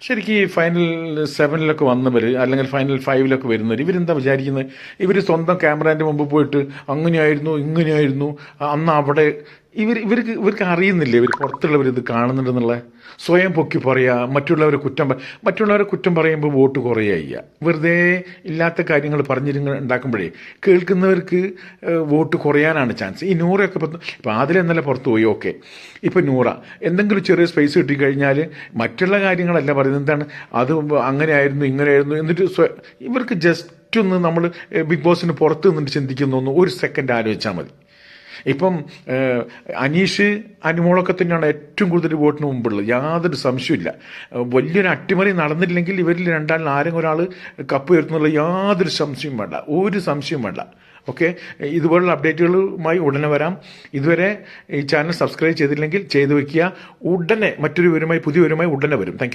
ശരിക്കും ഈ ഫൈനൽ 7 വന്നവർ അല്ലെങ്കിൽ ഫൈനൽ 5 വരുന്നവർ ഇവരെന്താ വിചാരിക്കുന്നത്? ഇവർ സ്വന്തം ക്യാമറേൻ്റെ മുമ്പ് പോയിട്ട് അങ്ങനെയായിരുന്നു ഇങ്ങനെയായിരുന്നു അന്ന് അവിടെ ഇവർക്ക് അറിയുന്നില്ല, ഇവർ പുറത്തുള്ളവർ ഇത് കാണുന്നുണ്ടെന്നുള്ള സ്വയം പൊക്കി പറയുക, മറ്റുള്ളവരെ കുറ്റം പറയുമ്പോൾ വോട്ട് കുറയുക. വെറുതെ ഇല്ലാത്ത കാര്യങ്ങൾ ഉണ്ടാക്കുമ്പോഴേ കേൾക്കുന്നവർക്ക് വോട്ട് കുറയാനാണ് ചാൻസ്. ഈ നൂറൊക്കെ ഇപ്പം ആദിലെന്നല്ല പുറത്ത് പോയി, ഓക്കെ. ഇപ്പം നൂറ എന്തെങ്കിലും ചെറിയ സ്പേസ് കിട്ടിക്കഴിഞ്ഞാൽ മറ്റുള്ള കാര്യങ്ങളല്ല പറയുന്നത്, എന്താണ് അത് അങ്ങനെയായിരുന്നു ഇങ്ങനെയായിരുന്നു എന്നിട്ട് ഇവർക്ക് ജസ്റ്റ് ഒന്ന് നമ്മൾ ബിഗ് ബോസിന് പുറത്ത് നിന്നിട്ട് ചിന്തിക്കുന്നൊന്ന് ഒരു സെക്കൻഡ് ആലോചിച്ചാൽ മതി. ഇപ്പം അനീഷ് അനുമോളൊക്കെ തന്നെയാണ് ഏറ്റവും കൂടുതൽ വോട്ടിന് മുമ്പുള്ളത്, യാതൊരു സംശയമില്ല. വലിയൊരു അട്ടിമറി നടന്നില്ലെങ്കിൽ ഇവരിൽ രണ്ടാളിൽ ആരെങ്കിലും ഒരാൾ കപ്പ് ഉയർത്തുന്നുള്ള യാതൊരു സംശയവും വേണ്ട, ഒരു സംശയവും വേണ്ട. ഓക്കെ, ഇതുപോലുള്ള അപ്ഡേറ്റുകളുമായി ഉടനെ വരാം. ഇതുവരെ ഈ ചാനൽ സബ്സ്ക്രൈബ് ചെയ്തില്ലെങ്കിൽ ചെയ്തു വയ്ക്കുക. ഉടനെ മറ്റൊരു വിവരമായി പുതിയ വിവരമായി ഉടനെ വരും. Thank you.